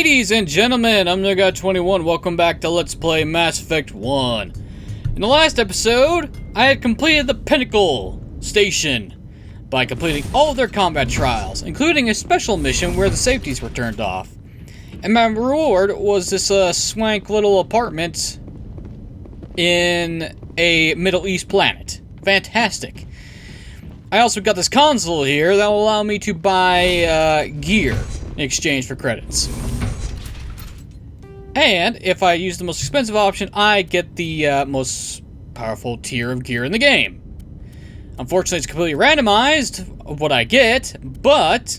Ladies and gentlemen, I'm NerdGuy21. Welcome back to Let's Play Mass Effect 1. In the last episode, I had completed the Pinnacle Station by completing all of their combat trials, including a special mission where the safeties were turned off. And my reward was this swank little apartment in a Middle East planet. Fantastic. I also got this console here that will allow me to buy gear in exchange for credits. And if I use the most expensive option, I get the most powerful tier of gear in the game. Unfortunately, it's completely randomized of what I get, but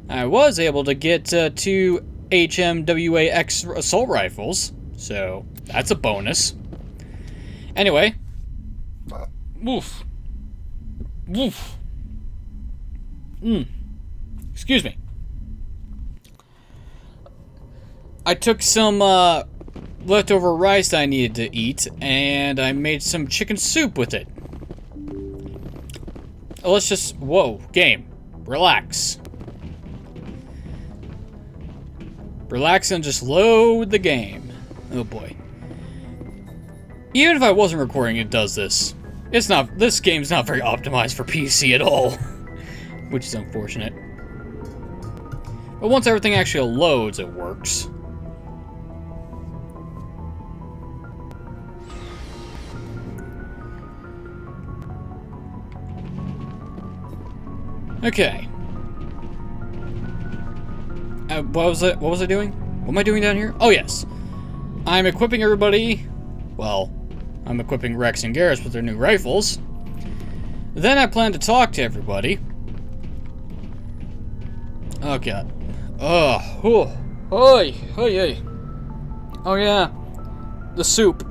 I was able to get 2 HMWA-X assault rifles, so that's a bonus. Anyway. Woof. Woof. Excuse me. I took some leftover rice I needed to eat, and I made some chicken soup with it. Let's just... Whoa, game. Relax. Relax and just load the game. Oh boy. Even if I wasn't recording, it does this. It's not... This game's not very optimized for PC at all. Which is unfortunate. But once everything actually loads, it works. Okay. What was I doing? What am I doing down here? Oh, yes. I'm equipping everybody. Well, I'm equipping Rex and Garrus with their new rifles. Then I plan to talk to everybody. Oh, God. Oh, oh, yeah. The soup.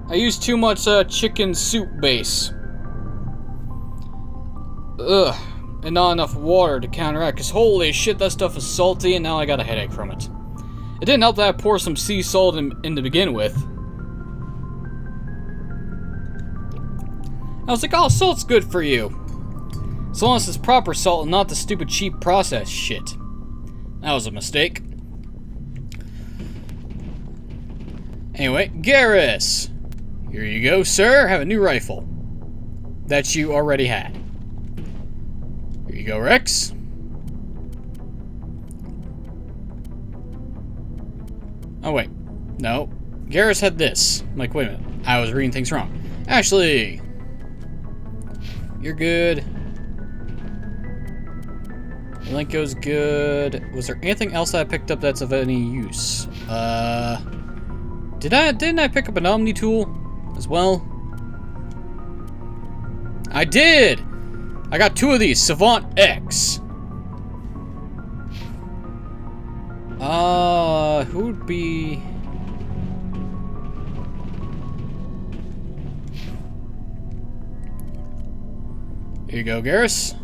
I used too much chicken soup base. Ugh, and not enough water to counteract, because holy shit, that stuff is salty, and now I got a headache from it. It didn't help that I poured some sea salt in to begin with. I was like, oh, salt's good for you. As long as it's proper salt and not the stupid cheap processed shit. That was a mistake. Anyway, Garrus! Here you go, sir. Have a new rifle. That you already had. Here you go, Rex. Oh, wait. No. Garrus had this. I'm like, wait a minute. I was reading things wrong. Ashley! You're good. Lenko's good. Was there anything else I picked up that's of any use? Didn't I pick up an Omni tool as well? I did! I got 2 of these, Savant X. Who would be... Here you go, Garrus.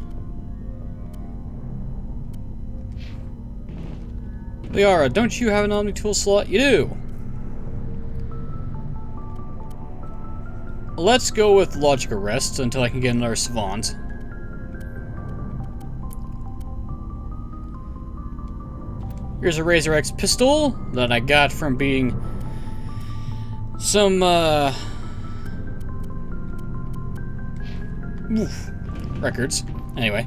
Liara, don't you have an Omni tool slot? You do! Let's go with Logic Arrest until I can get another Savant. Here's a Razor X pistol that I got from being some, records. Anyway.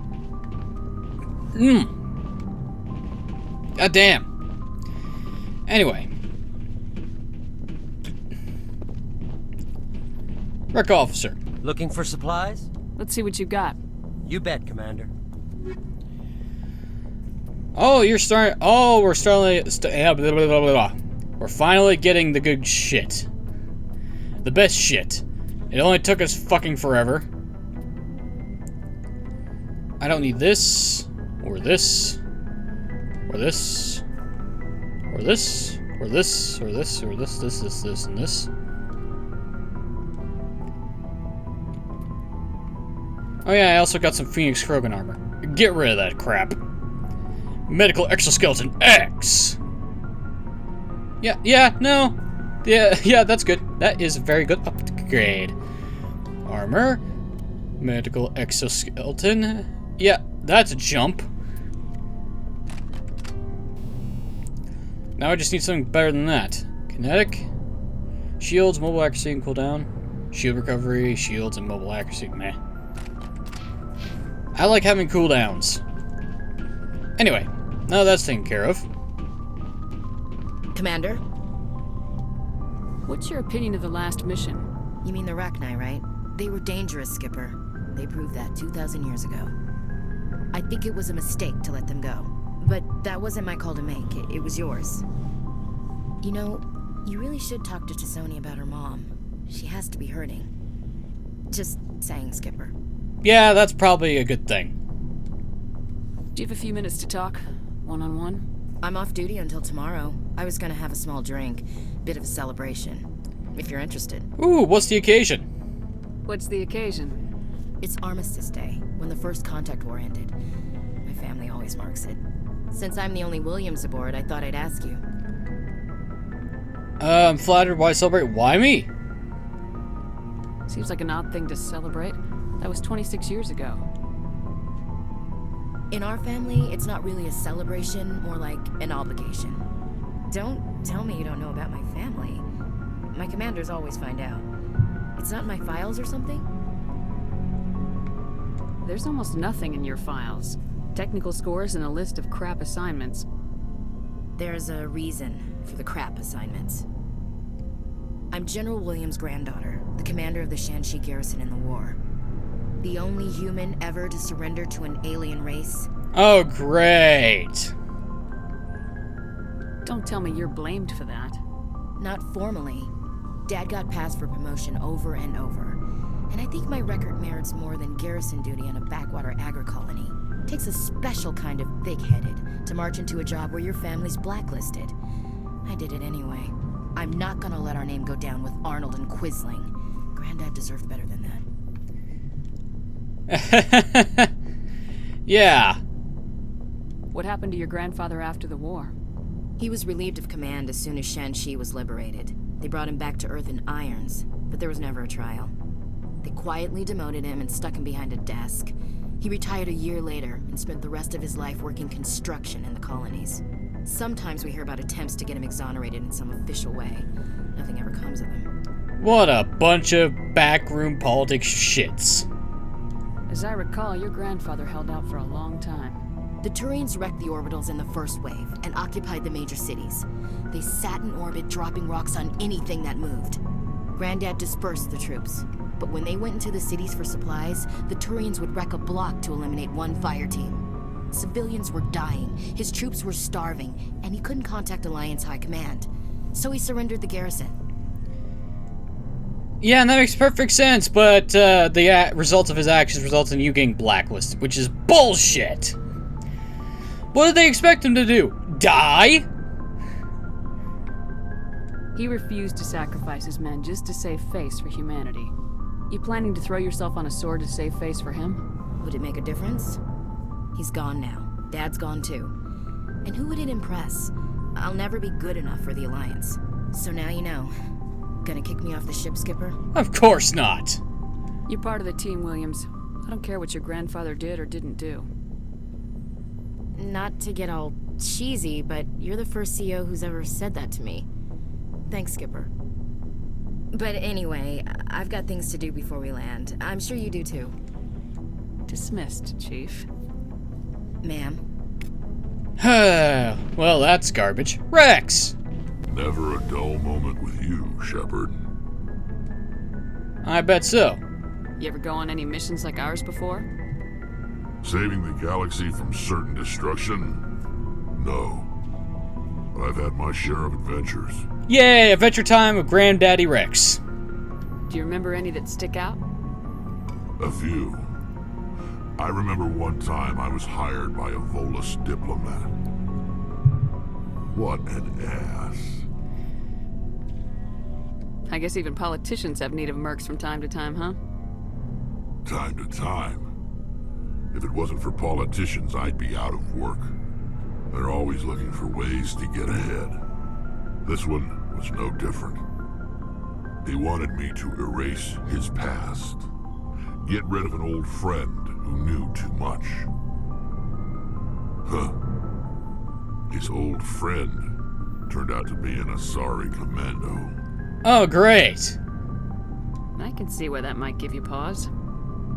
God damn. Anyway. Rec officer. Looking for supplies? Let's see what you got. You bet, Commander. Oh, you're starting. Oh, we're starting. Blah, blah, blah, blah. We're finally getting the good shit. The best shit. It only took us fucking forever. I don't need this, or this, or this, or this, or this, or this, or this, and this. Oh yeah, I also got some Phoenix Krogan armor. Get rid of that crap. Medical Exoskeleton X! Yeah, that's good. That is a very good upgrade. Armor. Medical Exoskeleton. Yeah, that's a jump. Now I just need something better than that. Kinetic? Shields, mobile accuracy and cooldown. Shield recovery, shields, and mobile accuracy. Meh. I like having cooldowns. Anyway, now that's taken care of. Commander? What's your opinion of the last mission? You mean the Rachni, right? They were dangerous, Skipper. They proved that 2,000 years ago. I think it was a mistake to let them go. But that wasn't my call to make. It was yours. You know, you really should talk to T'Soni about her mom. She has to be hurting. Just saying, Skipper. Yeah, that's probably a good thing. Do you have a few minutes to talk? One-on-one? I'm off duty until tomorrow. I was gonna have a small drink. Bit of a celebration. If you're interested. Ooh, what's the occasion? What's the occasion? It's Armistice Day, when the first contact war ended. My family always marks it. Since I'm the only Williams aboard, I thought I'd ask you. I'm flattered. Why celebrate? Why me? Seems like an odd thing to celebrate. That was 26 years ago. In our family, it's not really a celebration, more like an obligation. Don't tell me you don't know about my family. My commanders always find out. It's not in my files or something? There's almost nothing in your files. Technical scores and a list of crap assignments. There's a reason for the crap assignments. I'm General Williams' granddaughter, the commander of the Shanxi garrison in the war. The only human ever to surrender to an alien race. Oh, great. Don't tell me you're blamed for that. Not formally. Dad got passed for promotion over and over. And I think my record merits more than garrison duty on a backwater agri-colony. Takes a special kind of thick-headed to march into a job where your family's blacklisted. I did it anyway. I'm not gonna let our name go down with Arnold and Quisling. Granddad deserved better than that. Yeah. What happened to your grandfather after the war? He was relieved of command as soon as Shanxi was liberated. They brought him back to Earth in irons, but there was never a trial. They quietly demoted him and stuck him behind a desk. He retired a year later and spent the rest of his life working construction in the colonies. Sometimes we hear about attempts to get him exonerated in some official way. Nothing ever comes of them. What a bunch of backroom politics shits. As I recall, your grandfather held out for a long time. The Turians wrecked the orbitals in the first wave and occupied the major cities. They sat in orbit, dropping rocks on anything that moved. Granddad dispersed the troops, but when they went into the cities for supplies, the Turians would wreck a block to eliminate one fire team. Civilians were dying, his troops were starving, and he couldn't contact Alliance High Command. So he surrendered the garrison. Yeah, and that makes perfect sense, but the results of his actions results in you getting blacklisted, which is bullshit. What did they expect him to do? Die? He refused to sacrifice his men just to save face for humanity. You planning to throw yourself on a sword to save face for him? Would it make a difference? He's gone now. Dad's gone too. And who would it impress? I'll never be good enough for the Alliance. So now you know. Gonna kick me off the ship, Skipper? Of course not. You're part of the team, Williams. I don't care what your grandfather did or didn't do. Not to get all cheesy, but you're the first CEO who's ever said that to me. Thanks, Skipper. But anyway, I've got things to do before we land. I'm sure you do too. Dismissed, Chief. Ma'am. Well, that's garbage. Rex! Never a dull moment with you, Shepard. I bet so. You ever go on any missions like ours before? Saving the galaxy from certain destruction? No. But I've had my share of adventures. Yay, Adventure Time with Granddaddy Rex. Do you remember any that stick out? A few. I remember one time I was hired by a Volus diplomat. What an ass. I guess even politicians have need of mercs from time to time, huh? Time to time. If it wasn't for politicians, I'd be out of work. They're always looking for ways to get ahead. This one was no different. He wanted me to erase his past. Get rid of an old friend who knew too much. Huh. His old friend turned out to be an Asari commando. Oh, great. I can see why that might give you pause.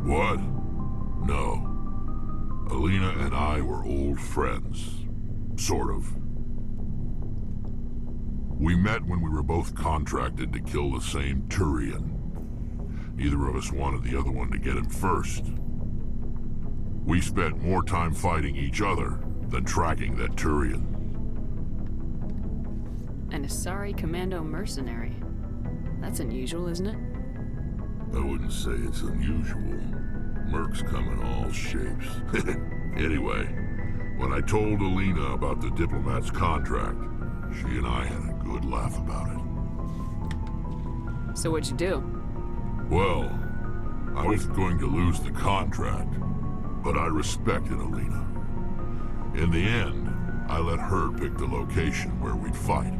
What? No. Alina and I were old friends. Sort of. We met when we were both contracted to kill the same Turian. Neither of us wanted the other one to get him first. We spent more time fighting each other than tracking that Turian. An Asari commando mercenary. That's unusual, isn't it? I wouldn't say it's unusual. Mercs come in all shapes. Anyway, when I told Alina about the diplomat's contract, she and I had a good laugh about it. So what'd you do? Well, I was going to lose the contract, but I respected Alina. In the end, I let her pick the location where we'd fight.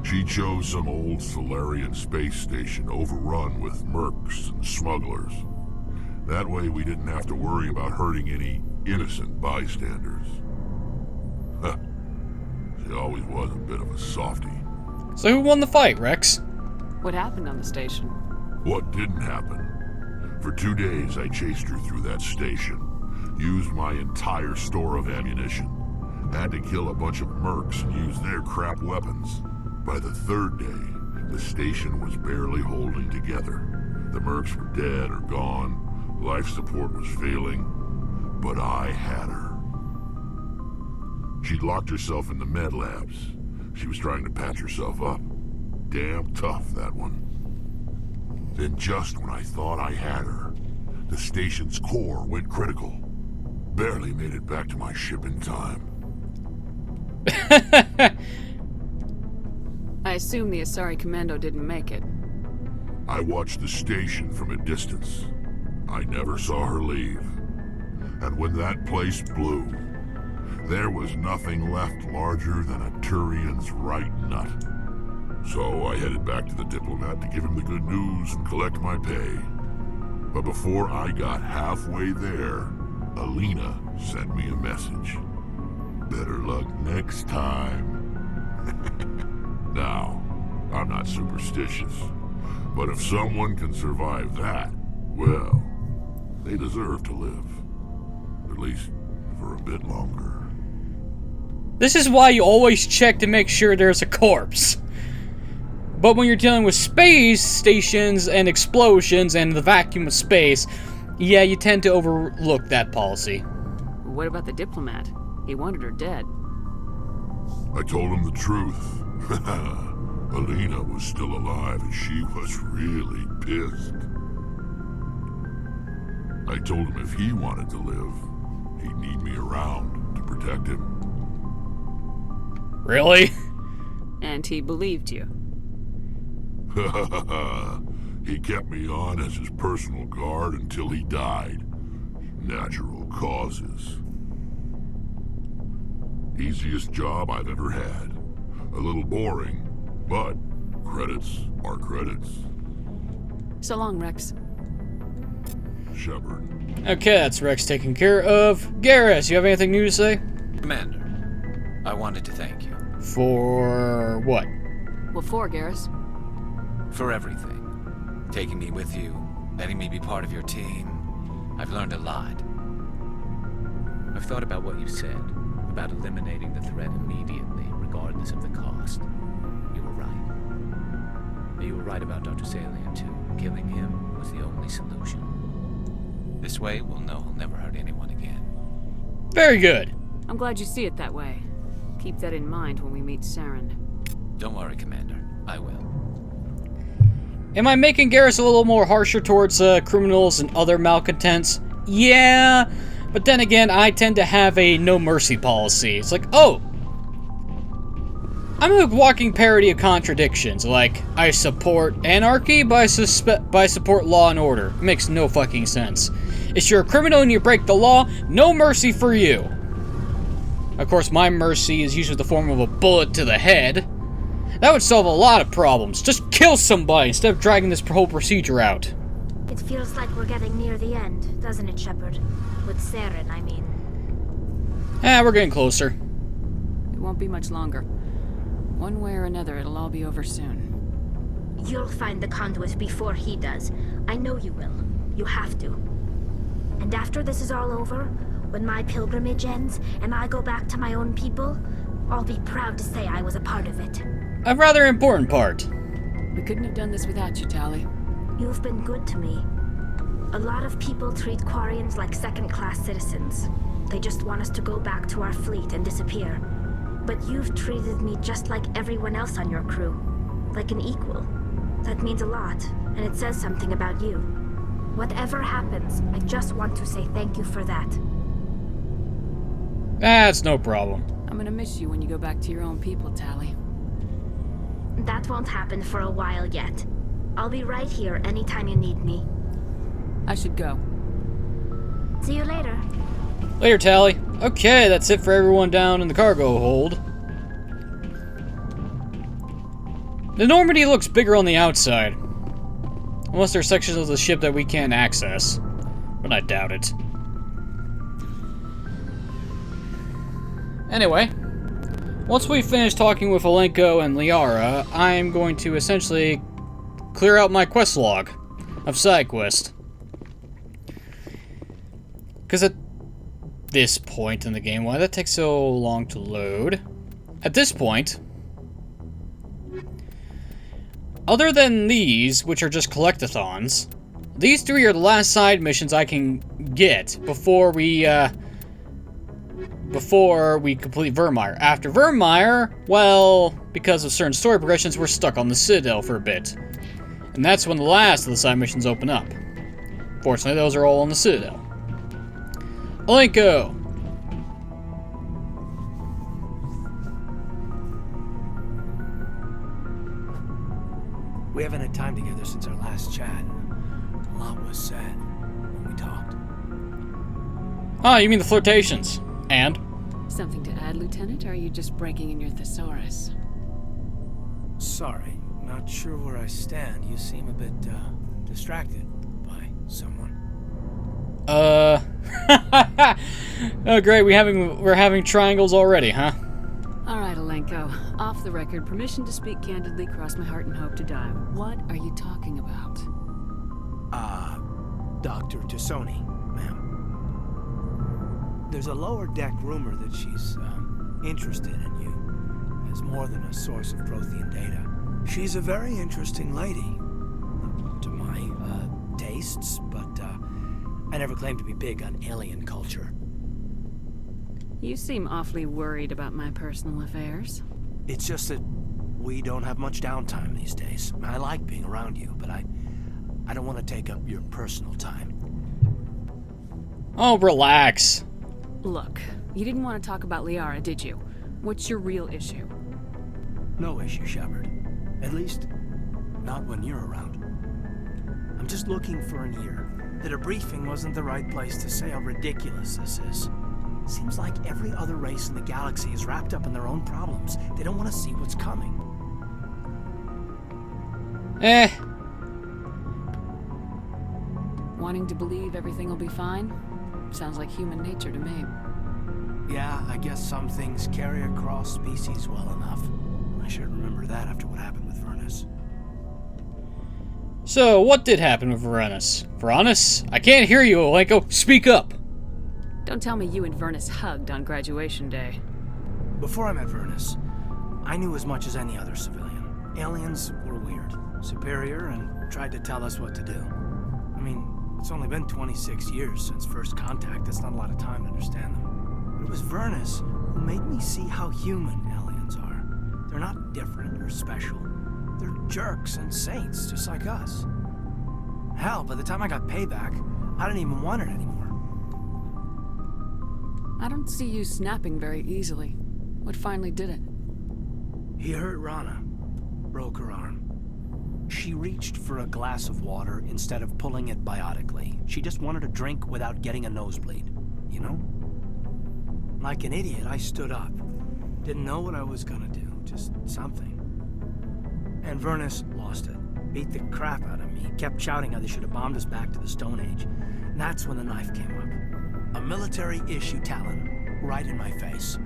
She chose some old Solarian space station overrun with mercs and smugglers. That way we didn't have to worry about hurting any innocent bystanders. Huh. She always was a bit of a softie. So who won the fight, Rex? What happened on the station? What didn't happen? For 2 days I chased her through that station. Used my entire store of ammunition. Had to kill a bunch of mercs and use their crap weapons. By the 3rd day, the station was barely holding together. The mercs were dead or gone. Life support was failing. But I had her. She'd locked herself in the med labs. She was trying to patch herself up. Damn tough, that one. Then just when I thought I had her, the station's core went critical. Barely made it back to my ship in time. I assume the Asari commando didn't make it. I watched the station from a distance. I never saw her leave. And when that place blew, there was nothing left larger than a Turian's right nut. So I headed back to the diplomat to give him the good news and collect my pay. But before I got halfway there, Alina sent me a message. Better luck next time. Now, I'm not superstitious, but if someone can survive that, well, they deserve to live. At least for a bit longer. This is why you always check to make sure there's a corpse. But when you're dealing with space stations and explosions and the vacuum of space, yeah, you tend to overlook that policy. What about the diplomat? He wanted her dead. I told him the truth. Alina was still alive and she was really pissed. I told him if he wanted to live, he'd need me around to protect him. Really? And he believed you. He kept me on as his personal guard until he died. Natural causes. Easiest job I've ever had. A little boring, but credits are credits. So long, Rex. Shepard. Okay, that's Rex taken care of. Garrus, you have anything new to say? Commander, I wanted to thank you. For what? What for, Garrus? For everything. Taking me with you, letting me be part of your team. I've learned a lot. I've thought about what you said, about eliminating the threat immediately, regardless of the cost. You were right. You were right about Dr. Salian, too. Killing him was the only solution. This way, we'll know he'll never hurt anyone again. Very good. I'm glad you see it that way. Keep that in mind when we meet Saren. Don't worry, Commander. I will. Am I making Garrus a little more harsher towards criminals and other malcontents? Yeah, but then again, I tend to have a no mercy policy. It's like, oh, I'm a walking parody of contradictions. Like, I support anarchy, but I support law and order. It makes no fucking sense. If you're a criminal and you break the law, no mercy for you. Of course, my mercy is usually the form of a bullet to the head. That would solve a lot of problems. Just kill somebody instead of dragging this whole procedure out. It feels like we're getting near the end, doesn't it, Shepard? With Saren, I mean. We're getting closer. It won't be much longer. One way or another, it'll all be over soon. You'll find the conduit before he does. I know you will. You have to. And after this is all over, when my pilgrimage ends and I go back to my own people, I'll be proud to say I was a part of it. A rather important part. We couldn't have done this without you, Tali. You've been good to me. A lot of people treat Quarians like second-class citizens. They just want us to go back to our fleet and disappear. But you've treated me just like everyone else on your crew. Like an equal. That means a lot, and it says something about you. Whatever happens, I just want to say thank you for that. That's no problem. I'm gonna miss you when you go back to your own people, Tali. That won't happen for a while yet. I'll be right here anytime you need me. I should go. See you later. Later, Tali. Okay, that's it for everyone down in the cargo hold. The Normandy looks bigger on the outside. Unless there are sections of the ship that we can't access. But I doubt it. Anyway, once we finish talking with Alenko and Liara, I'm going to essentially clear out my quest log of side quest. Because at this point in the game, why that takes so long to load? At this point, other than these, which are just collectathons, these three are the last side missions I can get before we complete Virmire. After Virmire, well, because of certain story progressions, we're stuck on the Citadel for a bit. And that's when the last of the side missions open up. Fortunately, those are all on the Citadel. Alenko! We haven't had time together since our last chat. A lot was said when we talked. Ah, you mean the flirtations. And? Something to add, Lieutenant, or are you just breaking in your thesaurus? Sorry, not sure where I stand. You seem a bit, distracted by someone. Oh great, we're having triangles already, huh? Alright, Alenko. Off the record, permission to speak candidly, cross my heart and hope to die. What are you talking about? Dr. T'Soni, ma'am. There's a lower deck rumor that she's, interested in you as more than a source of Prothean data. She's a very interesting lady. To my, tastes, but, I never claimed to be big on alien culture. You seem awfully worried about my personal affairs. It's just that we don't have much downtime these days. I like being around you, but I don't want to take up your personal time. Oh, relax. Look, you didn't want to talk about Liara, did you? What's your real issue? No issue, Shepard. At least, not when you're around. I'm just looking for an ear. The debriefing wasn't the right place to say how ridiculous this is. Seems like every other race in the galaxy is wrapped up in their own problems. They don't want to see what's coming. Wanting to believe everything will be fine? Sounds like human nature to me. Yeah, I guess some things carry across species well enough. I should remember that after what happened with Vernus. So, what did happen with Varanus? Varanus? I can't hear you, Alenko. Speak up! Don't tell me you and Vernus hugged on graduation day. Before I met Vernus, I knew as much as any other civilian. Aliens were weird, superior, and tried to tell us what to do. I mean, it's only been 26 years since first contact. That's not a lot of time to understand them. But it was Vernus who made me see how human aliens are. They're not different or special. They're jerks and saints, just like us. Hell, by the time I got payback, I didn't even want it anymore. I don't see you snapping very easily. What finally did it? He hurt Rana. Broke her arm. She reached for a glass of water instead of pulling it biotically. She just wanted a drink without getting a nosebleed, you know? Like an idiot, I stood up. Didn't know what I was gonna do, just something. And Vernus lost it. Beat the crap out of me. Kept shouting how they should have bombed us back to the Stone Age. And that's when the knife came up. A military-issue talon, right in my face.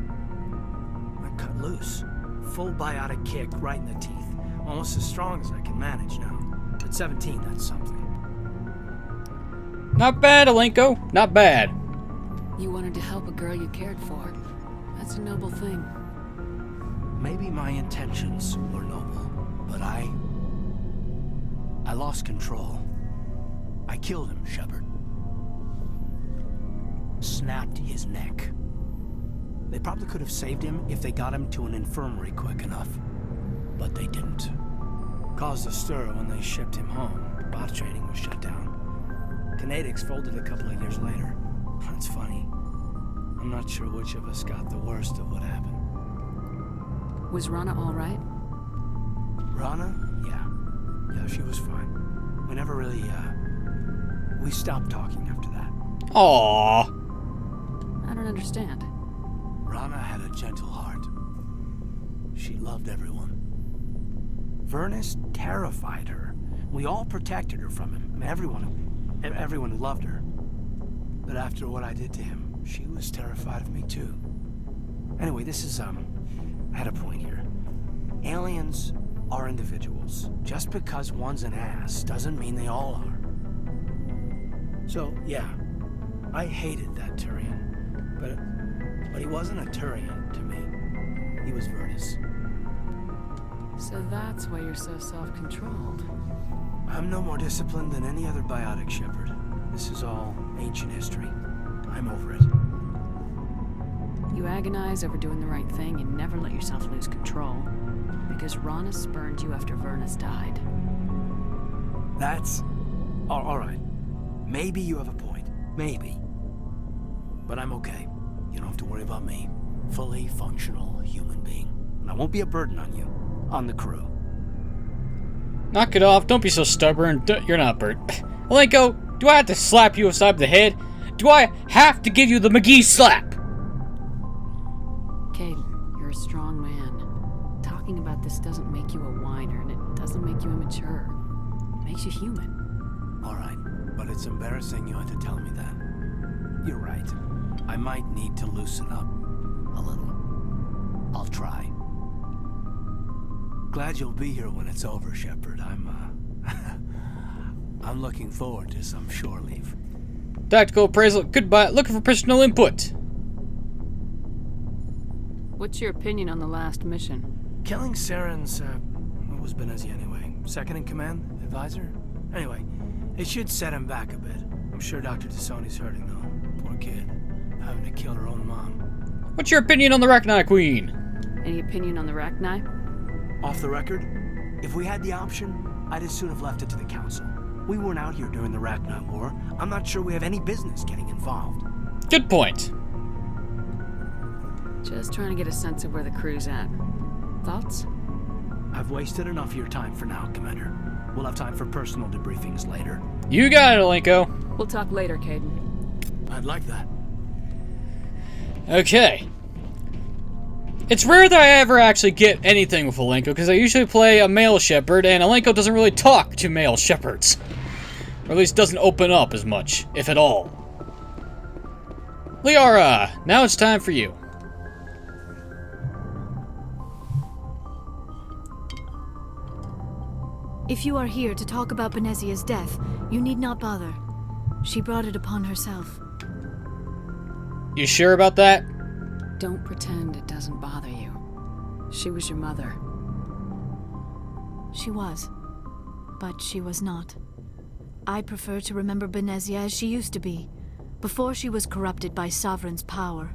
I cut loose. full biotic kick right in the teeth. Almost as strong as I can manage now. At 17, that's something. Not bad, Alenko. Not bad. You wanted to help a girl you cared for. That's a noble thing. Maybe my intentions were noble, but I lost control. I killed him, Shepard. Snapped his neck. They probably could have saved him if they got him to an infirmary quick enough. But they didn't. Caused a stir when they shipped him home. Bot training was shut down. Kinetics folded a couple of years later. That's funny. I'm not sure which of us got the worst of what happened. Was Rana all right? Rana? Yeah, she was fine. We never really, we stopped talking after that. Aww. I don't understand. Rana had a gentle heart. She loved everyone. Vernus terrified her. We all protected her from him. Everyone who loved her. But after what I did to him, she was terrified of me too. Anyway, this is, I had a point here. Aliens are individuals. Just because one's an ass doesn't mean they all are. So, yeah, I hated that Turian. But he wasn't a Turian to me. He was Vernus. So that's why you're so self-controlled. I'm no more disciplined than any other biotic, Shepard. This is all ancient history. I'm over it. You agonize over doing the right thing and never let yourself lose control. Because Rana spurned you after Vernus died. That's... all right. Maybe you have a point. Maybe. But I'm okay. You don't have to worry about me. Fully functional human being. And I won't be a burden on you. On the crew. Knock it off. Don't be so stubborn. You're not Bert. Alenko, do I have to slap you upside the head? Do I have to give you the McGee slap? Kaidan, you're a strong man. Talking about this doesn't make you a whiner, and it doesn't make you immature. It makes you human. All right, but it's embarrassing you had to tell me that. You're right. I might need to loosen up a little. I'll try. Glad you'll be here when it's over, Shepard. I'm looking forward to some shore leave. Tactical appraisal. Goodbye. Looking for personal input. What's your opinion on the last mission? Killing Saren's, what was Benezia anyway? Second in command? Advisor? Anyway, it should set him back a bit. I'm sure Dr. T'Soni's hurting, though. Poor kid. Having to kill her own mom. What's your opinion on the Rachni Queen? Any opinion on the Rachni? Off the record, if we had the option, I'd as soon have left it to the Council. We weren't out here during the Rachni War. I'm not sure we have any business getting involved. Good point. Just trying to get a sense of where the crew's at. Thoughts? I've wasted enough of your time for now, Commander. We'll have time for personal debriefings later. You got it, Alenko. We'll talk later, Kaidan. I'd like that. Okay. It's rare that I ever actually get anything with Alenko, because I usually play a male shepherd, and Alenko doesn't really talk to male shepherds. Or at least doesn't open up as much, if at all. Liara, now it's time for you. If you are here to talk about Benezia's death, you need not bother. She brought it upon herself. You sure about that? Don't pretend it doesn't bother you. She was your mother. She was. But she was not. I prefer to remember Benezia as she used to be, before she was corrupted by Sovereign's power.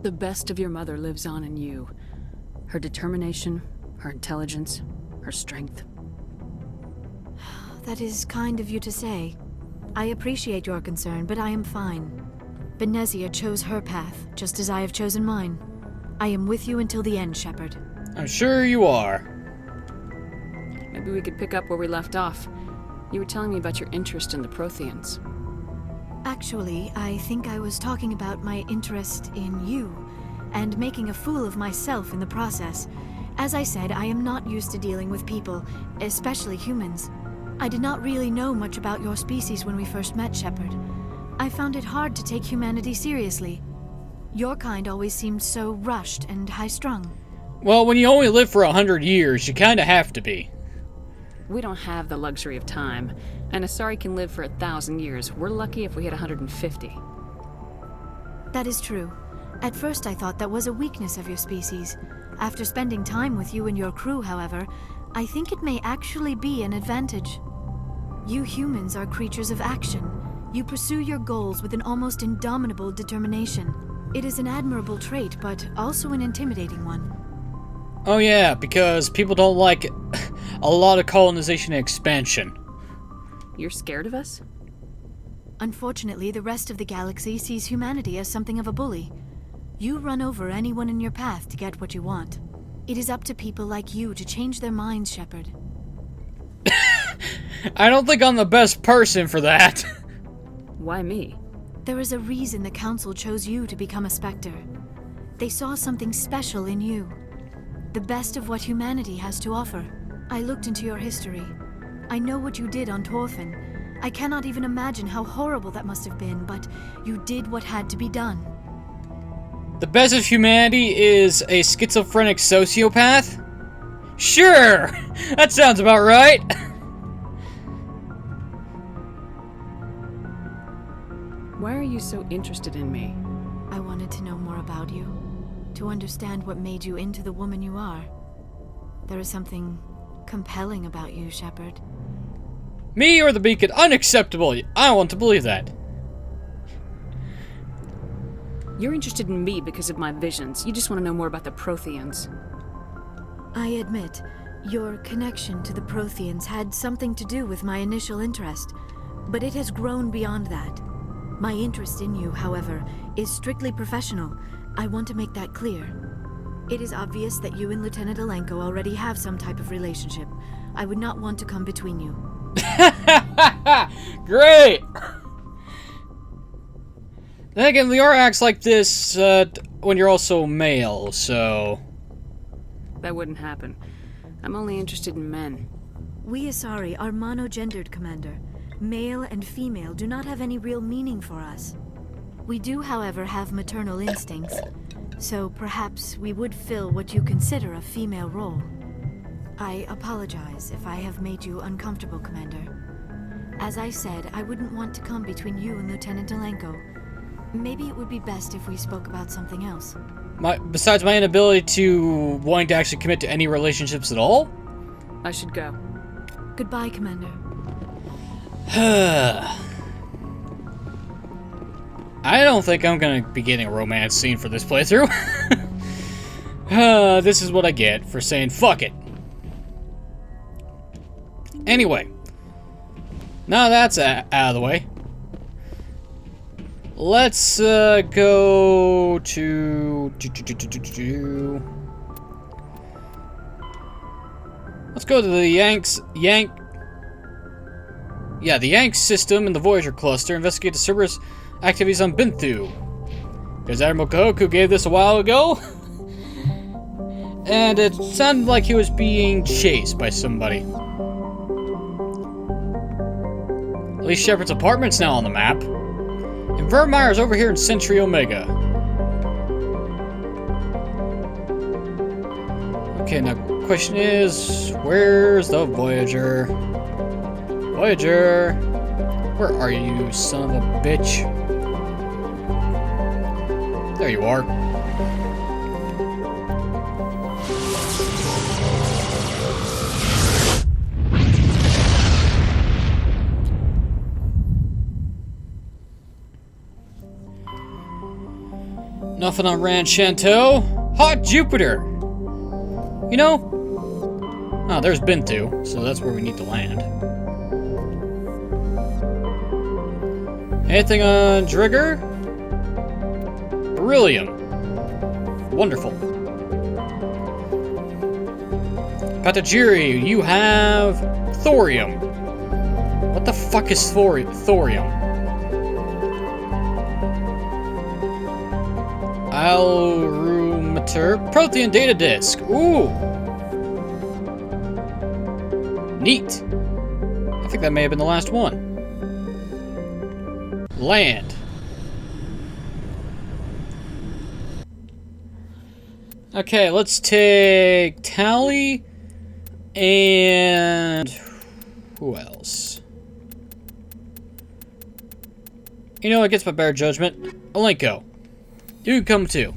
The best of your mother lives on in you. Her determination, her intelligence, her strength. That is kind of you to say. I appreciate your concern, but I am fine. Benezia chose her path, just as I have chosen mine. I am with you until the end, Shepard. I'm sure you are. Maybe we could pick up where we left off. You were telling me about your interest in the Protheans. Actually, I think I was talking about my interest in you, and making a fool of myself in the process. As I said, I am not used to dealing with people, especially humans. I did not really know much about your species when we first met, Shepard. I found it hard to take humanity seriously. Your kind always seemed so rushed and high-strung. Well, when you only live for 100 years, you kinda have to be. We don't have the luxury of time. An Asari can live for 1,000 years. We're lucky if we hit 150. That is true. At first I thought that was a weakness of your species. After spending time with you and your crew, however, I think it may actually be an advantage. You humans are creatures of action. You pursue your goals with an almost indomitable determination. It is an admirable trait, but also an intimidating one. Oh yeah, because people don't like a lot of colonization and expansion. You're scared of us? Unfortunately, the rest of the galaxy sees humanity as something of a bully. You run over anyone in your path to get what you want. It is up to people like you to change their minds, Shepard. I don't think I'm the best person for that. Why me? There is a reason the Council chose you to become a Spectre. They saw something special in you. The best of what humanity has to offer. I looked into your history. I know what you did on Torfin. I cannot even imagine how horrible that must have been, but you did what had to be done. The best of humanity is a schizophrenic sociopath? Sure! That sounds about right. Why are you so interested in me? I wanted to know more about you, to understand what made you into the woman you are. There is something compelling about you, Shepard. Me or the beacon? Unacceptable! I don't want to believe that. You're interested in me because of my visions. You just want to know more about the Protheans. I admit, your connection to the Protheans had something to do with my initial interest, but it has grown beyond that. My interest in you, however, is strictly professional. I want to make that clear. It is obvious that you and Lieutenant Alenko already have some type of relationship. I would not want to come between you. Great! Then again, Liara acts like this when you're also male, so... That wouldn't happen. I'm only interested in men. We Asari are monogendered, Commander. Male and female do not have any real meaning for us. We do, however, have maternal instincts, so perhaps we would fill what you consider a female role. I apologize if I have made you uncomfortable, Commander. As I said, I wouldn't want to come between you and Lieutenant Alenko. Maybe it would be best if we spoke about something else. Besides my inability to wanting to actually commit to any relationships at all? I should go. Goodbye, Commander. I don't think I'm gonna be getting a romance scene for this playthrough. This is what I get for saying fuck it. Anyway, now that's out of the way. Let's go to... Let's go to the the Yank system in the Voyager cluster. Investigate the Cerberus activities on Binthu. There's Admiral Coke, who gave this a while ago. And it sounded like he was being chased by somebody. At least Shepard's apartment's now on the map. And Vermeyer's over here in Century Omega. Okay, now the question is, where's the Voyager? Voyager! Where are you, son of a bitch? There you are. Nothing on Ranch Shantou. Hot Jupiter! You know... Oh, there's Binthu, so that's where we need to land. Anything on Drigger? Beryllium. Wonderful. Patagiri, you have... Thorium. What the fuck is thorium? Alrumater Prothean data disk. Ooh. Neat. I think that may have been the last one. Okay, let's take Tally and who else? You know, against my better judgment, Alenko. You can come too.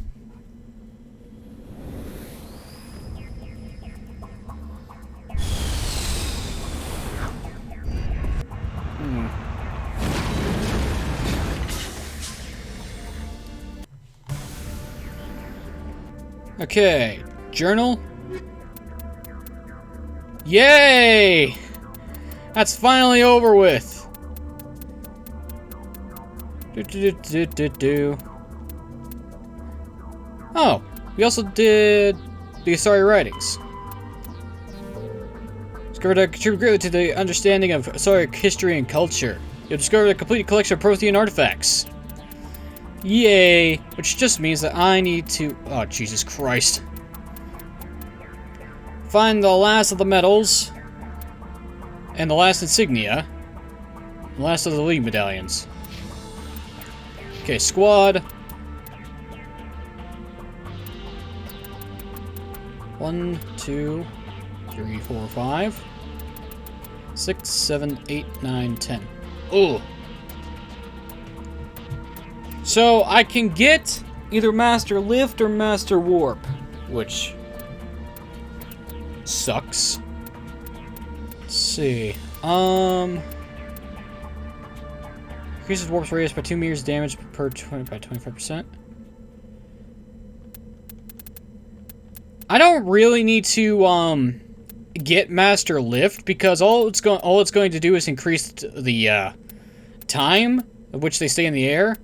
Okay, journal. Yay! That's finally over with. Oh, we also did the Asari writings. Discovered that contribute greatly to the understanding of Asari history and culture. You'll discover a complete collection of Prothean artifacts. Yay! Which just means that I need to... Oh, Jesus Christ. Find the last of the medals. And the last insignia. The last of the League medallions. Okay, squad. 1, 2, 3, 4, 5, 6, 7, 8, 9, 10. Ooh. So I can get either Master Lift or Master Warp, which sucks. Let's see. Increases Warp's radius by 2 meters, damage per 20 by 25%. I don't really need to get Master Lift because all it's going to do is increase the time of which they stay in the air.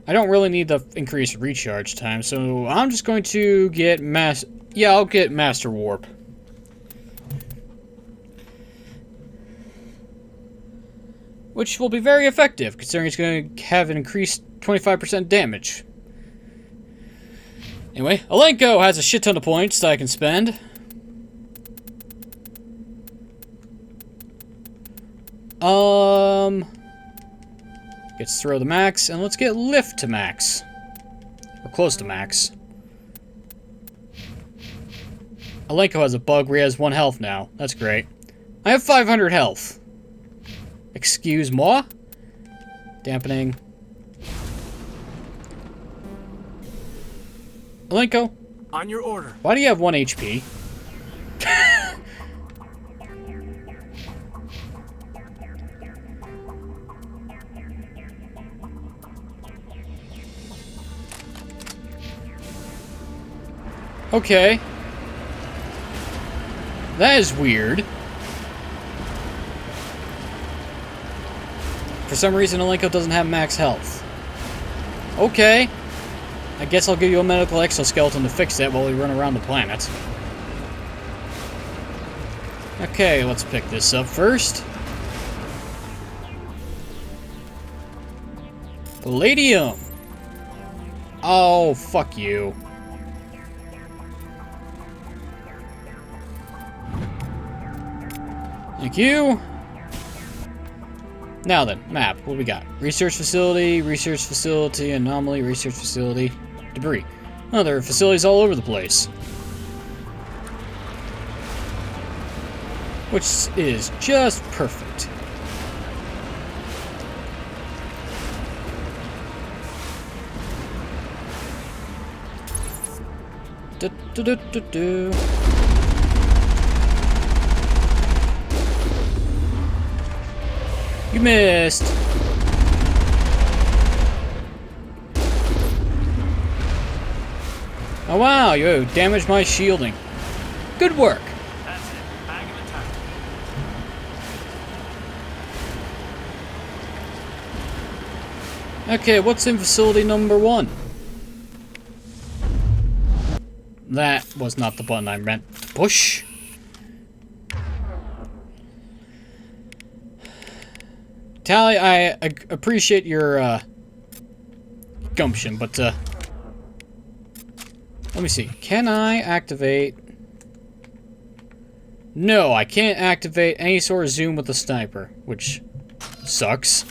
I don't really need the increased recharge time, so I'm just going to get I'll get Master Warp. Which will be very effective, considering it's going to have an increased 25% damage. Anyway, Alenko has a shit ton of points that I can spend. Gets throw the max, and let's get lift to max. Or close to max. Alenko has a bug where he has 1 health now. That's great. I have 500 health. Excuse moi? Dampening. Alenko, On your order. why do you have 1 HP? Okay. That is weird. For some reason, Alenko doesn't have max health. Okay. I guess I'll give you a medical exoskeleton to fix that while we run around the planet. Okay, let's pick this up first. Palladium! Oh, fuck you. Thank you. Now then, map. What do we got? Research facility, anomaly, research facility, debris. Oh, there are facilities all over the place. Which is just perfect. You missed. Oh wow, you damaged my shielding. Good work. That's it. Bag of attack. Okay, what's in facility number 1? That was not the button I meant to push. Tally, I appreciate your gumption, but let me see. Can I activate? No, I can't activate any sort of zoom with the sniper, which sucks.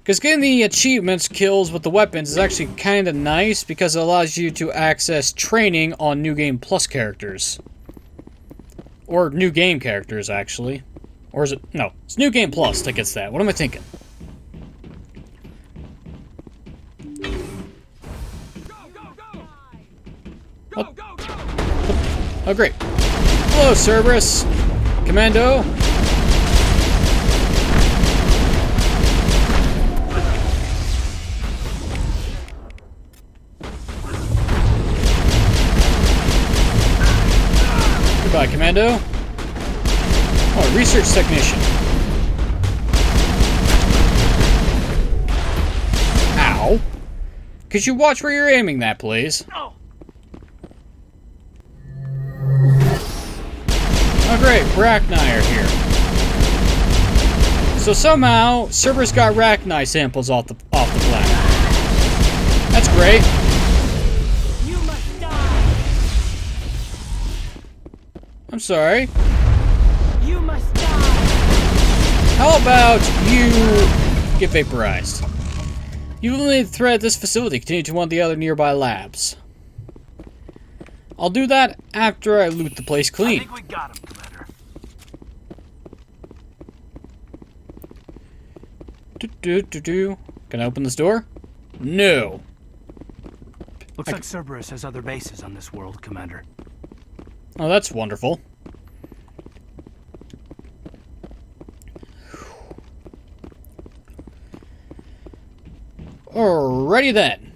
Because getting the achievements kills with the weapons is actually kind of nice because it allows you to access training on New Game Plus characters. Or New Game characters, actually. Or is it? No, it's New Game Plus that gets that. What am I thinking? What? Oh, great. Hello, Cerberus. Commando. Goodbye, Commando. Oh, research technician. Ow. Could you watch where you're aiming that, please? Oh, great. Rachni are here. So somehow, Cerberus got Rachni samples off the planet. That's great. I'm sorry. You must die. How about you get vaporized? You eliminated the threat at this facility. Continue to one of the other nearby labs. I'll do that after I loot the place clean. I think we got him, Commander. Can I open this door? No. Looks like Cerberus has other bases on this world, Commander. Oh, that's wonderful. Alrighty then.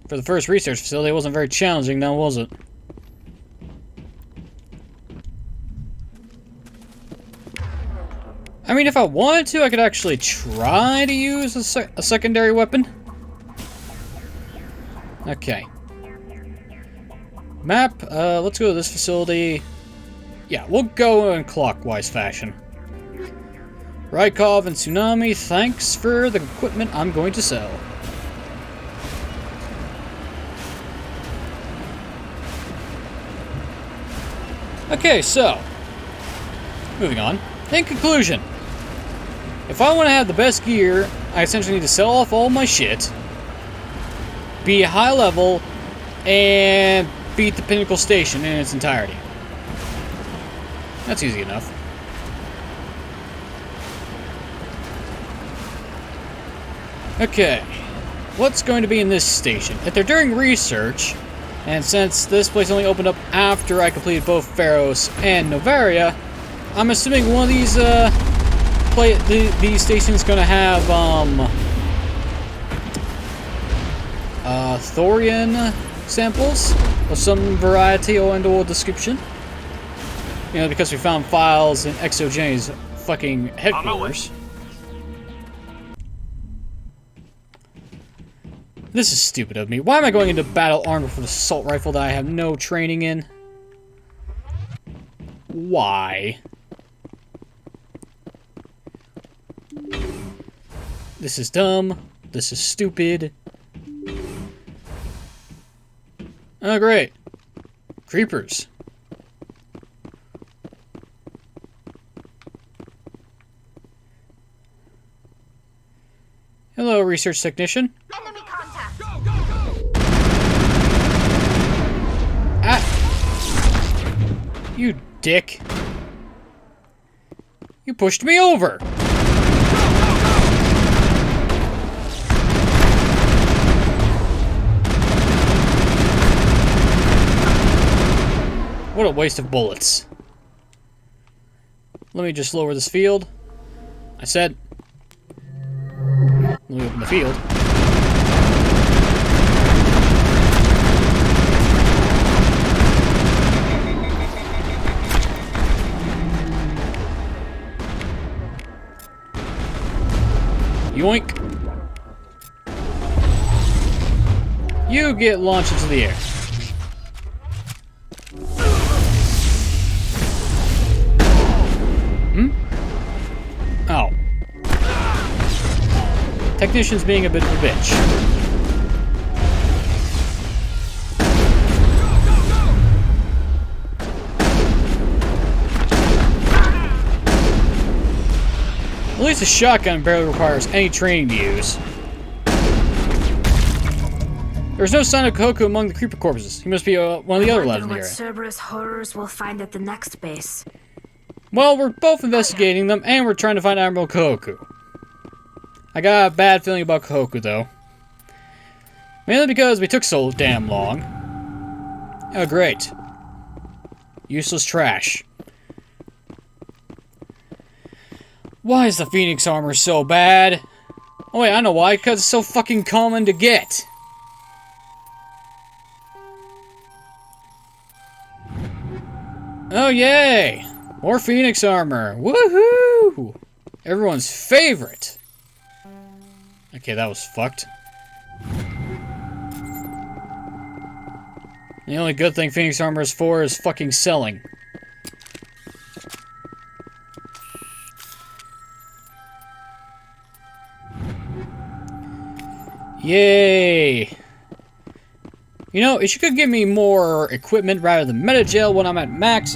For the first research facility, it wasn't very challenging now, was it? I mean, if I wanted to, I could actually try to use a secondary weapon. Okay. Map, let's go to this facility. Yeah, we'll go in clockwise fashion. Rykov and Tsunami, thanks for the equipment I'm going to sell. Okay, so, moving on. In conclusion, if I want to have the best gear, I essentially need to sell off all my shit, be high level, and beat the Pinnacle Station in its entirety. That's easy enough. Okay, what's going to be in this station? If they're doing research, and since this place only opened up after I completed both Pharos and Novaria, I'm assuming one of these these stations going to have thorium samples of some variety or description. You know, because we found files in ExoJ's fucking headquarters. This is stupid of me. Why am I going into battle armed with an assault rifle that I have no training in? Why? This is dumb. This is stupid. Oh, great. Creepers. Hello, research technician. Enemy contact. Go, go, go! Ah! You dick. You pushed me over. What a waste of bullets. Let me just lower this field. I said... Let me open the field. Yoink. You get launched into the air. Oh. Technician's being a bit of a bitch. At least guess a shotgun barely requires any training to use. There's no sign of Koku among the creeper corpses. He must be one of the other labs in the what area. Cerberus horrors we'll find at the next base. Well, we're both investigating them, and we're trying to find Admiral Koku. I got a bad feeling about Koku, though. Mainly because we took so damn long. Oh, great. Useless trash. Why is the Phoenix armor so bad? Oh wait, I know why. Because it's so fucking common to get. Oh yay! More Phoenix armor. Woohoo! Everyone's favorite. Okay, that was fucked. The only good thing Phoenix armor is for is fucking selling. Yay! You know, if you could give me more equipment rather than Metagel when I'm at max...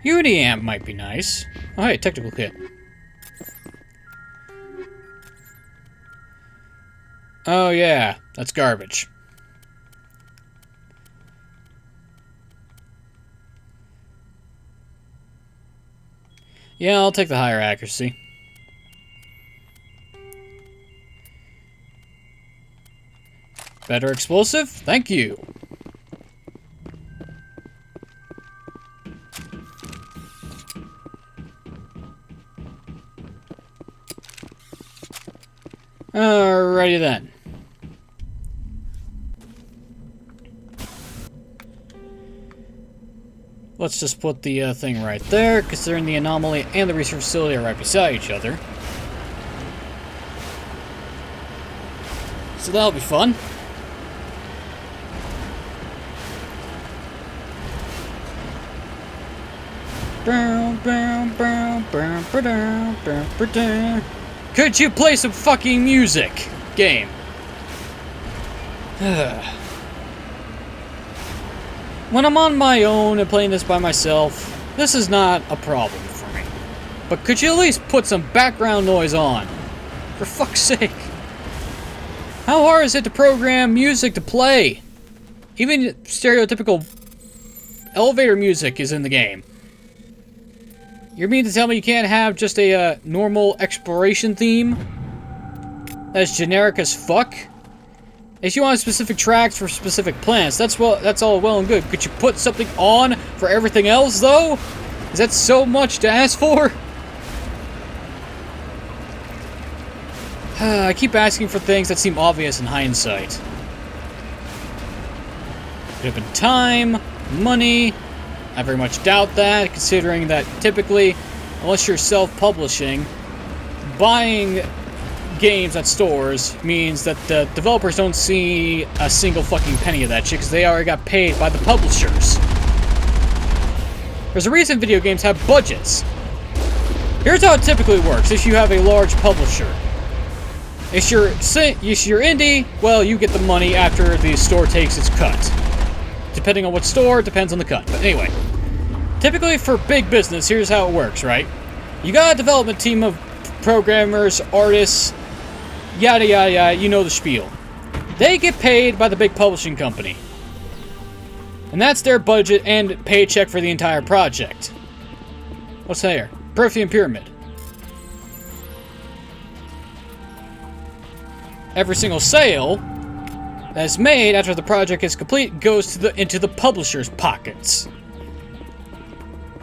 Uniamp might be nice. Oh hey, technical kit. Oh yeah, that's garbage. Yeah, I'll take the higher accuracy. Better explosive? Thank you. Alrighty then. Let's just put the thing right there, considering the anomaly and the research facility are right beside each other. So that'll be fun. Could you play some fucking music, game? When I'm on my own and playing this by myself, this is not a problem for me. But could you at least put some background noise on? For fuck's sake. How hard is it to program music to play? Even stereotypical elevator music is in the game. You mean to tell me you can't have just a normal exploration theme? That's generic as fuck? If you want specific tracks for specific plants, that's all well and good. Could you put something on for everything else, though? Is that so much to ask for? I keep asking for things that seem obvious in hindsight. Could have been time, money. I very much doubt that, considering that typically, unless you're self-publishing, buying games at stores means that the developers don't see a single fucking penny of that shit because they already got paid by the publishers. There's a reason video games have budgets. Here's how it typically works if you have a large publisher. If you're indie, well, you get the money after the store takes its cut. Depending on what store, depends on the cut. But anyway, typically for big business, here's how it works, right? You got a development team of programmers, artists, yada yada yada, you know the spiel. They get paid by the big publishing company. And that's their budget and paycheck for the entire project. What's here? Perfume Pyramid. Every single sale that's made after the project is complete goes to into the publisher's pockets.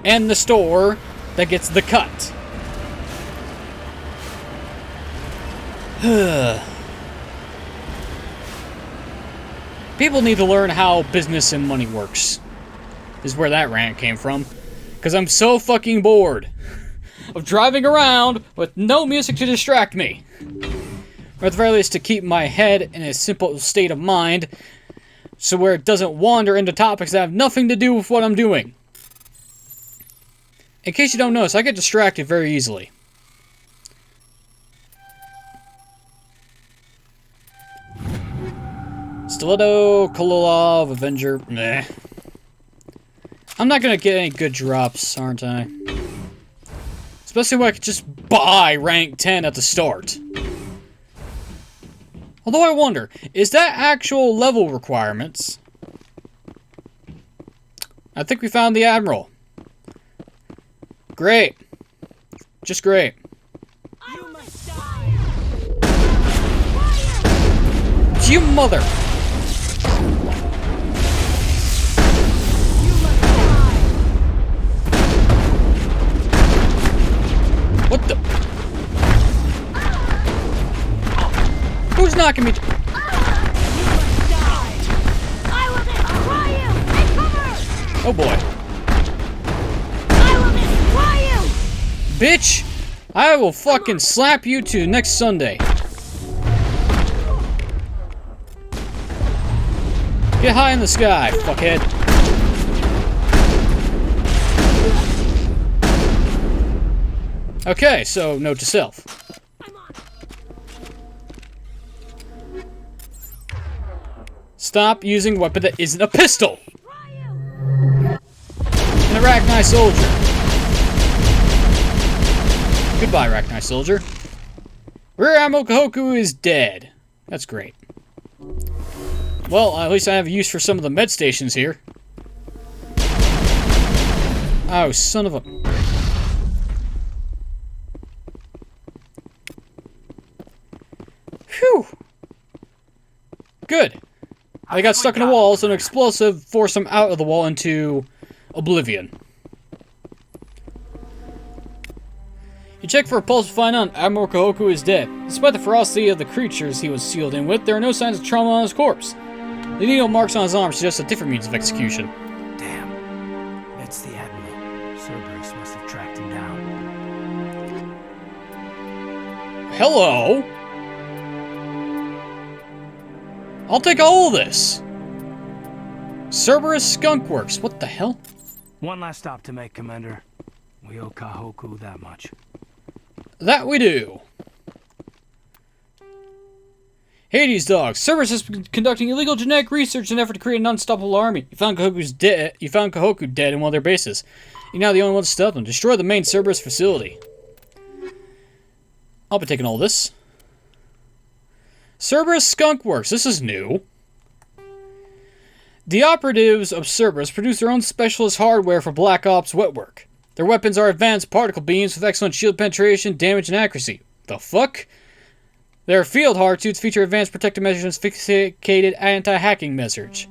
And the store that gets the cut. People need to learn how business and money works. Is where that rant came from. Because I'm so fucking bored of driving around with no music to distract me. Or at the very least to keep my head in a simple state of mind, so where it doesn't wander into topics that have nothing to do with what I'm doing. In case you don't notice, I get distracted very easily. Stiletto, Kololov, Avenger, meh. I'm not gonna get any good drops, aren't I? Especially when I could just buy rank 10 at the start. Although I wonder, is that actual level requirements? I think we found the Admiral. Great. Just great. You must die. It's you, mother! You must die. What the? Who's knocking me? You must die. I will destroy you! Take cover! Oh boy. I will destroy you! Bitch! I will fucking slap you to next Sunday. Get high in the sky, fuckhead. Okay, so note to self. Stop using a weapon that isn't a pistol! An Arachnite soldier. Goodbye, Arachnite soldier. Rear Admiral Kahoku is dead. That's great. Well, at least I have use for some of the med stations here. Oh, son of a... Phew! Good. I got stuck in a wall, so an explosive forced him out of the wall into oblivion. You check for a pulse to find out Admiral Kahoku is dead. Despite the ferocity of the creatures he was sealed in with, there are no signs of trauma on his corpse. The needle marks on his arm suggest a different means of execution. Damn. It's the Admiral. Cerberus must have tracked him down. Hello? I'll take all of this. Cerberus Skunk Works. What the hell? One last stop to make, Commander. We owe Kahoku that much. That we do. Hades Dog. Cerberus has been conducting illegal genetic research in an effort to create an unstoppable army. You found Kahoku dead in one of their bases. You're now the only one to stop them. Destroy the main Cerberus facility. I'll be taking all this. Cerberus Skunk Works. This is new. The operatives of Cerberus produce their own specialist hardware for Black Ops wet work. Their weapons are advanced particle beams with excellent shield penetration, damage, and accuracy. The fuck? Their field hard suits feature advanced protective measures and sophisticated anti-hacking measures.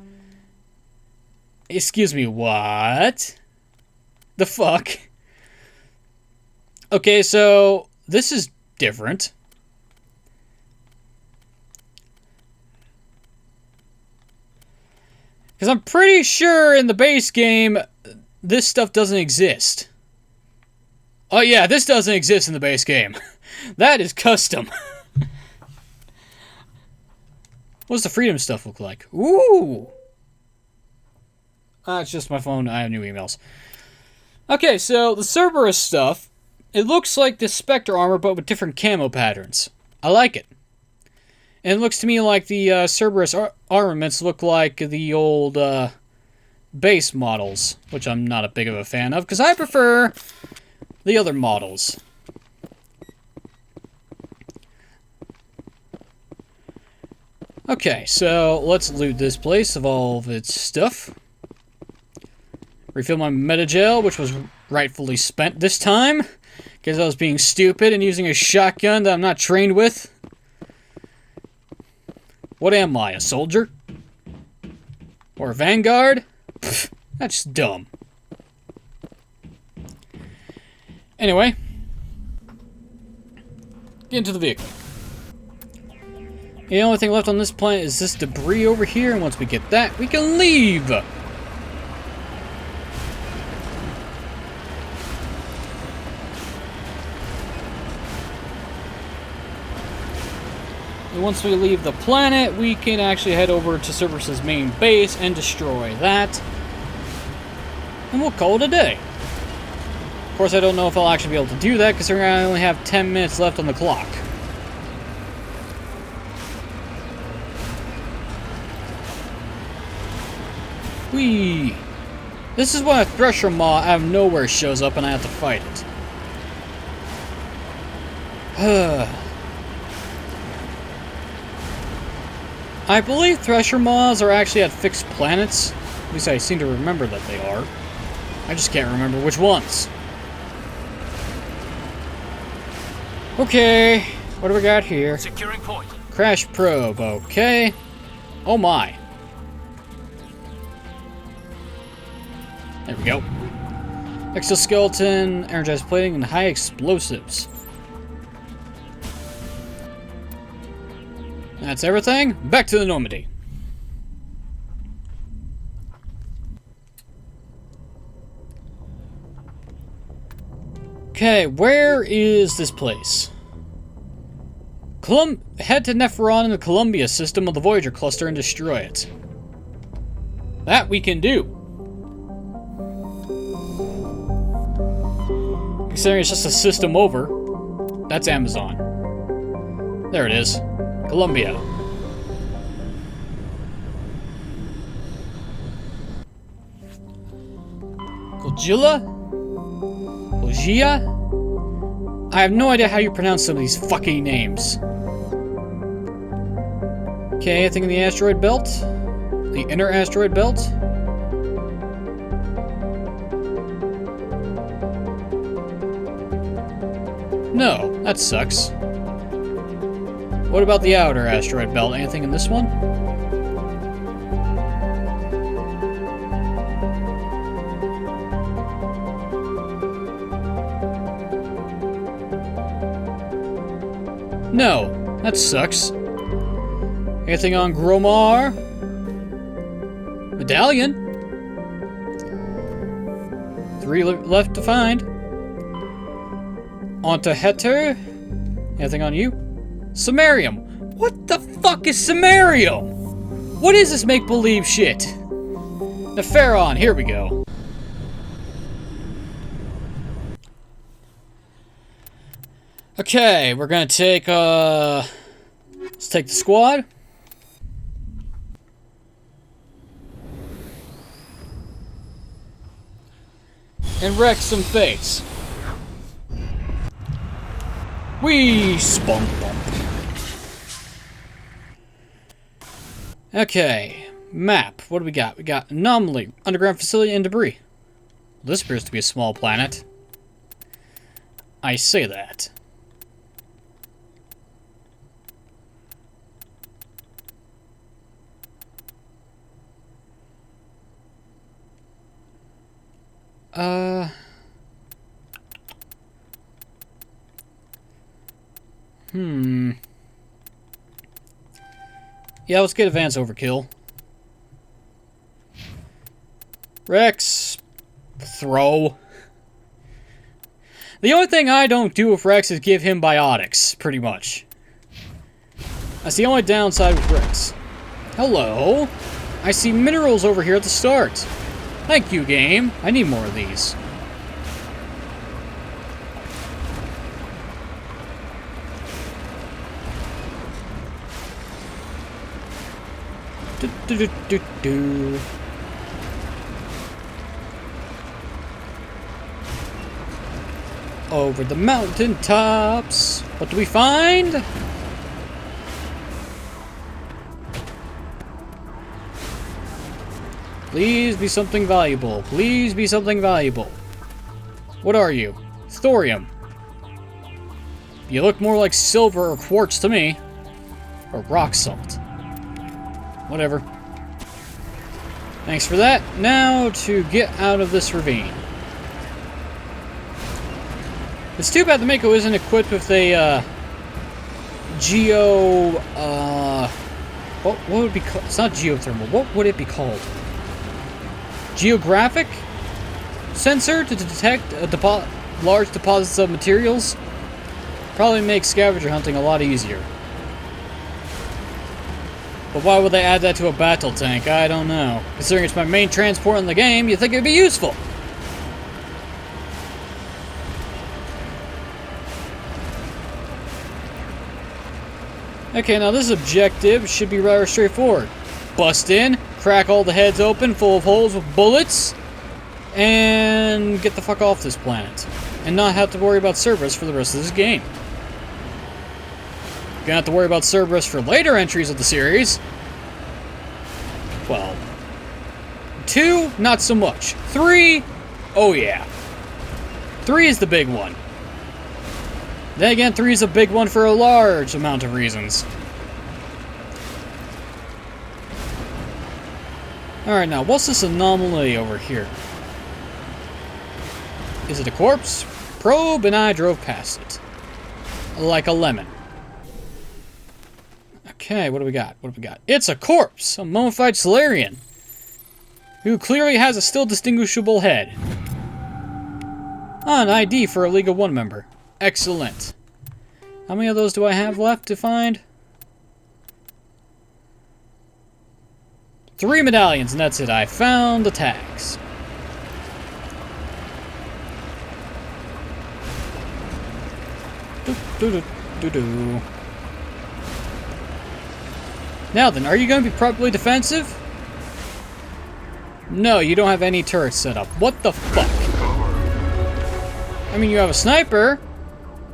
Excuse me, what? The fuck? Okay, so this is different. Because I'm pretty sure in the base game, this stuff doesn't exist. Oh yeah, this doesn't exist in the base game. That is custom. What does the freedom stuff look like? Ooh! It's just my phone. I have new emails. Okay, so the Cerberus stuff, it looks like the Spectre armor, but with different camo patterns. I like it. And it looks to me like the Cerberus armaments look like the old base models, which I'm not a big of a fan of, because I prefer the other models. Okay, so let's loot this place of all of its stuff. Refill my Metagel, which was rightfully spent this time, because I was being stupid and using a shotgun that I'm not trained with. What am I, a soldier? Or a vanguard? Pfft, that's dumb. Anyway, get into the vehicle. The only thing left on this planet is this debris over here, and once we get that, we can leave! And once we leave the planet, we can actually head over to Cerberus's main base and destroy that. And we'll call it a day. Of course, I don't know if I'll actually be able to do that, because I only have 10 minutes left on the clock. Whee! This is when a Thresher Maw out of nowhere shows up and I have to fight it. I believe Thresher Maws are actually at fixed planets. At least I seem to remember that they are. I just can't remember which ones. Okay, what do we got here? Securing point. Crash probe, okay. Oh my. There we go. Exoskeleton, energized plating, and high explosives. That's everything. Back to the Normandy. Okay, where is this place? Head to Neferon in the Columbia system of the Voyager cluster and destroy it. That we can do. Considering it's just a system over. That's Amazon. There it is. Columbia. Kojilla? Kojia? I have no idea how you pronounce some of these fucking names. Okay, anything in the asteroid belt? The inner asteroid belt? No, that sucks. What about the outer asteroid belt? Anything in this one? No, that sucks. Anything on Gromar? Medallion? 3 left to find. Onto Heter? Anything on you? Samarium! What the fuck is Samarium? What is this make-believe shit? Neferon, here we go. Okay, we're gonna take, let's take the squad. And wreck some face. Wee spunk bump. Okay, map. What do we got? We got anomaly, underground facility, and debris. This appears to be a small planet. I say that. Yeah, let's get advanced overkill. Rex. Throw. The only thing I don't do with Rex is give him biotics, pretty much. That's the only downside with Rex. Hello. I see minerals over here at the start. Thank you, game. I need more of these. Do. Over the mountain tops. What do we find? Please be something valuable. Please be something valuable. What are you? Thorium. You look more like silver or quartz to me. Or rock salt. Whatever. Thanks for that. Now to get out of this ravine. It's too bad the Mako isn't equipped with a what would it be called? It's not geothermal. What would it be called? Geographic sensor to detect large deposits of materials. Probably makes scavenger hunting a lot easier. But why would they add that to a battle tank? I don't know. Considering it's my main transport in the game, you'd think it'd be useful. Okay, now this objective should be rather straightforward. Bust in, crack all the heads open, full of holes with bullets, and get the fuck off this planet. And not have to worry about service for the rest of this game. Gonna have to worry about Cerberus for later entries of the series. Well, 2, not so much. 3, oh yeah. 3 is the big one. Then again, 3 is a big one for a large amount of reasons. Alright, now, what's this anomaly over here? Is it a corpse? Probe, and I drove past it. Like a lemon. Okay, what do we got? What do we got? It's a corpse! A mummified Solarian. Who clearly has a still distinguishable head. Ah, an ID for a League of One member. Excellent. How many of those do I have left to find? 3 medallions, and that's it. I found the tags. Do-do-do-do-do. Now then, are you going to be properly defensive? No, you don't have any turrets set up. What the fuck? I mean, you have a sniper.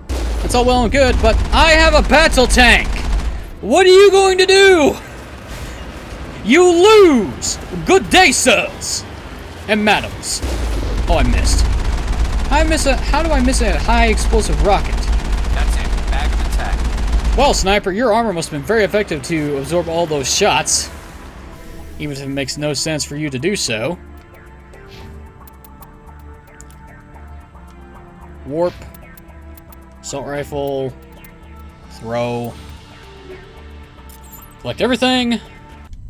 That's all well and good, but I have a battle tank. What are you going to do? You lose. Good day, sirs. And madams. Oh, I missed. How do I miss a high explosive rocket? That's it. Back of attack. Well, sniper, your armor must have been very effective to absorb all those shots. Even if it makes no sense for you to do so. Warp. Assault rifle. Throw. Collect everything.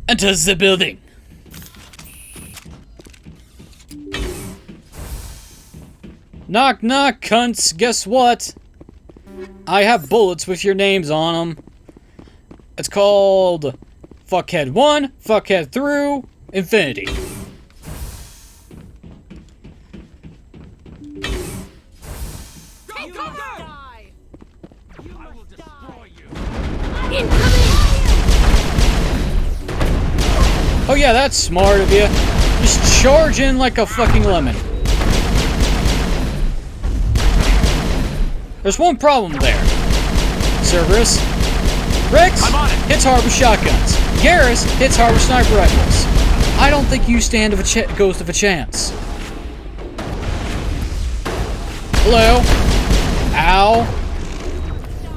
Enter the building. Knock knock, cunts. Guess what? I have bullets with your names on them. It's called Fuckhead 1, Fuckhead through Infinity. You must die! You must destroy you! Oh yeah, that's smart of you. Just charge in like a fucking lemon. There's one problem there. Cerberus. Rex hits hard with shotguns. Garrus hits hard with sniper rifles. I don't think you stand a ghost of a chance. Hello? Ow.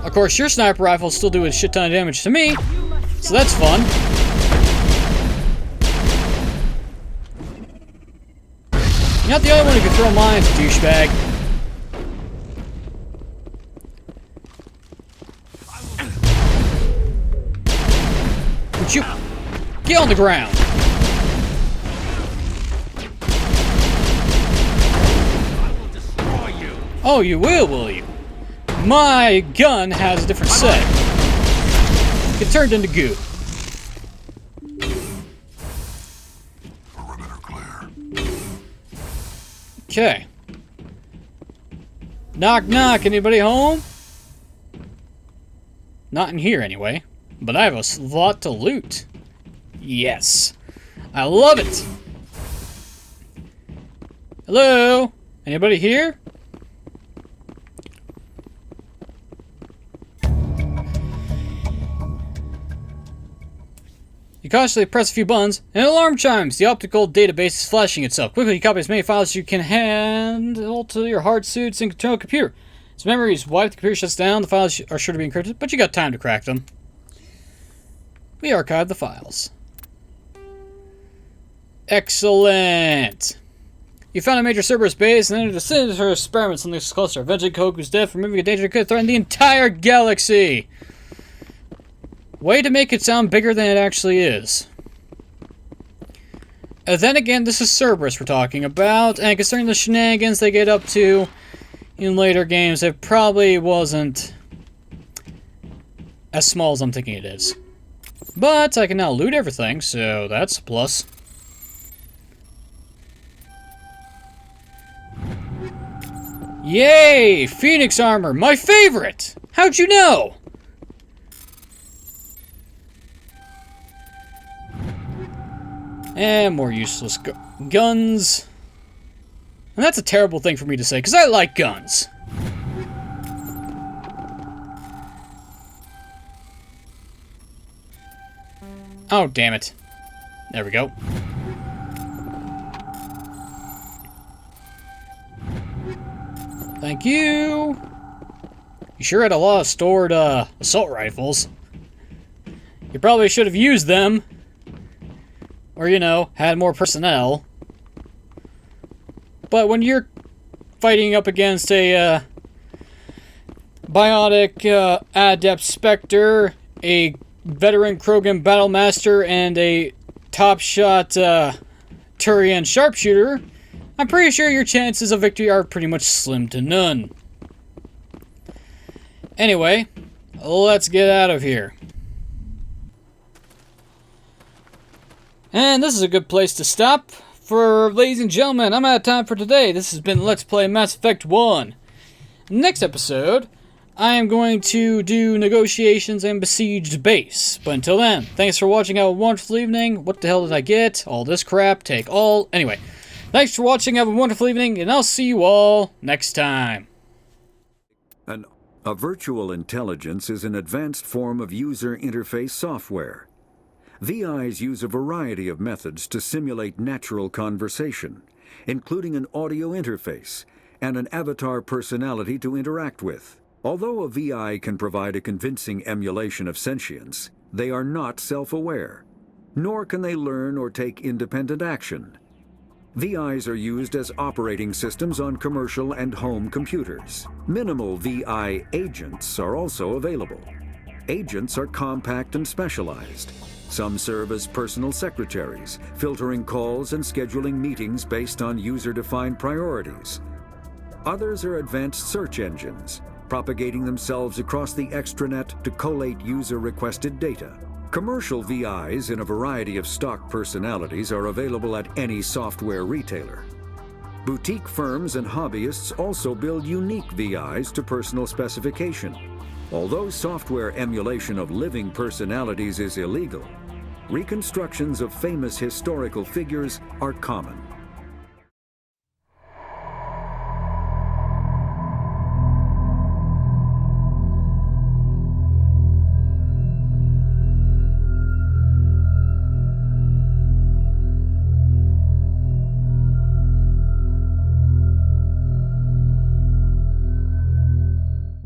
Of course, your sniper rifles still do a shit ton of damage to me, so that's fun. You're not the only one who can throw mines, douchebag. Would you get on the ground? Oh, you will you? My gun has a different set. It turned into goo. Perimeter clear. Okay. Knock knock, anybody home? Not in here anyway. But I have a lot to loot. Yes. I love it. Hello? Anybody here? You cautiously press a few buttons, and an alarm chimes. The optical database is flashing itself. Quickly copy as many files as you can handle to your hard suits and internal computer. As memories wipe, the computer shuts down. The files are sure to be encrypted, but you got time to crack them. We archive the files. Excellent! You found a major Cerberus base and entered a sinister experiments on this cluster. Eventually, Koku's death, removing a danger that could threaten the entire galaxy. Way to make it sound bigger than it actually is. Then again, this is Cerberus we're talking about, and concerning the shenanigans they get up to in later games, it probably wasn't as small as I'm thinking it is. But I can now loot everything, so that's a plus. Yay! Phoenix armor, my favorite! How'd you know? And more useless guns. And that's a terrible thing for me to say, because I like guns. Oh, damn it. There we go. Thank you. You sure had a lot of stored assault rifles. You probably should have used them. Or, you know, had more personnel. But when you're fighting up against a Biotic Adept Spectre, a veteran Krogan Battlemaster, and a top-shot Turian Sharpshooter, I'm pretty sure your chances of victory are pretty much slim to none. Anyway, let's get out of here. And this is a good place to stop. For ladies and gentlemen, I'm out of time for today. This has been Let's Play Mass Effect 1. Next episode, I am going to do negotiations and besieged base. But until then, thanks for watching. Have a wonderful evening. What the hell did I get? All this crap. Take all. Anyway, thanks for watching. Have a wonderful evening, and I'll see you all next time. A virtual intelligence is an advanced form of user interface software. VIs use a variety of methods to simulate natural conversation, including an audio interface and an avatar personality to interact with. Although a VI can provide a convincing emulation of sentience, they are not self-aware, nor can they learn or take independent action. VIs are used as operating systems on commercial and home computers. Minimal VI agents are also available. Agents are compact and specialized. Some serve as personal secretaries, filtering calls and scheduling meetings based on user-defined priorities. Others are advanced search engines, propagating themselves across the extranet to collate user-requested data. Commercial VIs in a variety of stock personalities are available at any software retailer. Boutique firms and hobbyists also build unique VIs to personal specification. Although software emulation of living personalities is illegal, reconstructions of famous historical figures are common.